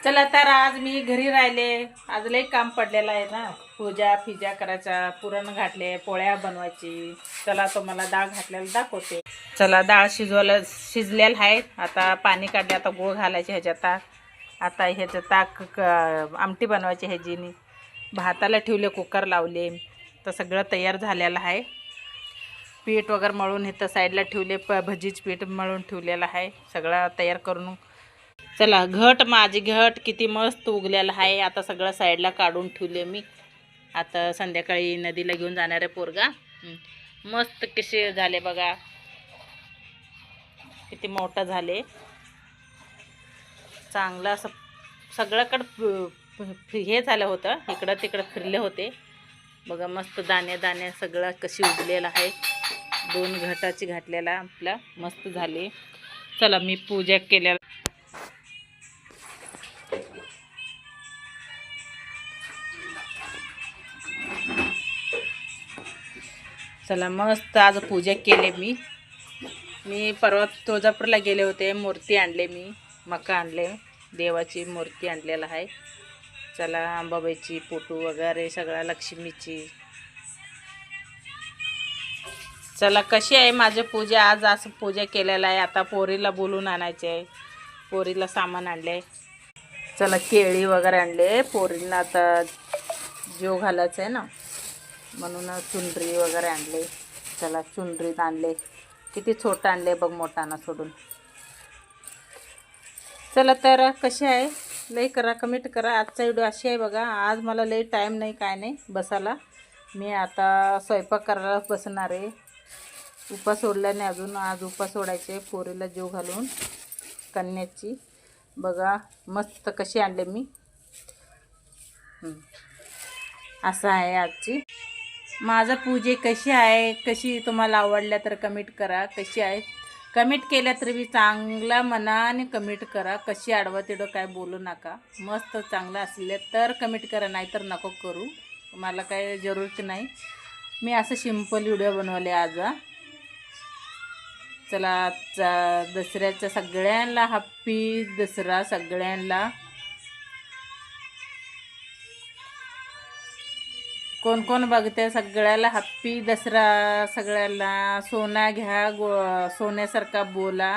चला तर आज मी घरी राहिले. आज लई काम पडलेलं आहे ना, पूजा फिजा करायचा, पुरण घातले, पोळ्या बनवायची. चला तुम्हाला डाळ घातलेलं दाखवते. चला डाळ शिजलेलं आहे. आता पाणी काढले, आता गूळ घालायचे ह्याच्यात. आता ह्याचं आमटी बनवायची ह्याची. भाताला ठेवले, कुकर लावले, तर सगळं तयार झालेलं आहे. पीठ वगैरे मळून इथं साईडला ठेवले, भजीच पीठ मळून ठेवलेलं आहे, सगळं तयार करून. चला माझी घट किती मस्त उगलेलं आहे. आता सगळं साईडला काढून ठेवले मी. आता संध्याकाळी नदीला घेऊन जाणार आहे पोरगा. मस्त कसे झाले बघा, किती मोठं झाले. चांगलं असं सगळ्याकडं हे झालं होतं, इकडं तिकडं फिरले होते बघा. मस्त दाणे दाणे सगळं कशी उगलेलं आहे. 2 घटाची घातलेला आपला मस्त झाले. चला मी पूजा केल्या. चला मस्त आज पूजा केली मी परवा तुळजापूरला गेले होते. मूर्ती आणले मी, मका आणले, देवाची मूर्ती आणलेला आहे. चला अंबाबाईची फोटो वगैरे सगळ्या, लक्ष्मीची. चला कशी आहे माझी पूजा. आज असं पूजा केलेला आहे. आता पोरीला बोलून आणायचे आहे, पोरीला सामान आणले. चला केळी वगैरे आणले पोरीला, आता जेव घालायचं आहे ना, म्हणून चुनरी वगैरे आणले. चला चुनरीत आणले, किती छोटं आणले बघ, मोठाना सोडून. चला तर कशी आहे, लई करा, कमेंट करा. आजचा व्हिडिओ अशी आहे बघा. आज मला लई टाईम नाही, काय नाही बसायला. मी आता स्वयंपाक करायला बसणार आहे. उपास सोडल्याने अजून, आज उपास सोडायचे, पोरीला जेव घालून कन्याची. बघा मस्त कशी आणले मी. असं आहे आजची माझा पूजे. कशी आहे, कशी तुम्हाला आवडल्या तर कमेंट करा. कशी आहे कमेंट केल्या तरी बी चांगला मनाने कमेंट करा. कशी आडवं तिडं काय बोलू नका. मस्त चांगलं असले तर कमेंट करा, नाहीतर नको करू, मला काय जरूरत नाही. मी असं सिंपल व्हिडिओ बनवले आज. चला आजचा दसऱ्याच्या सगळ्यांना हॅप्पी दसरा. सगळ्यांना कोण कोण बघते सगळ्याला हॅप्पी दसरा. सगळ्याला सोना घ्या, सोन्यासारखा बोला.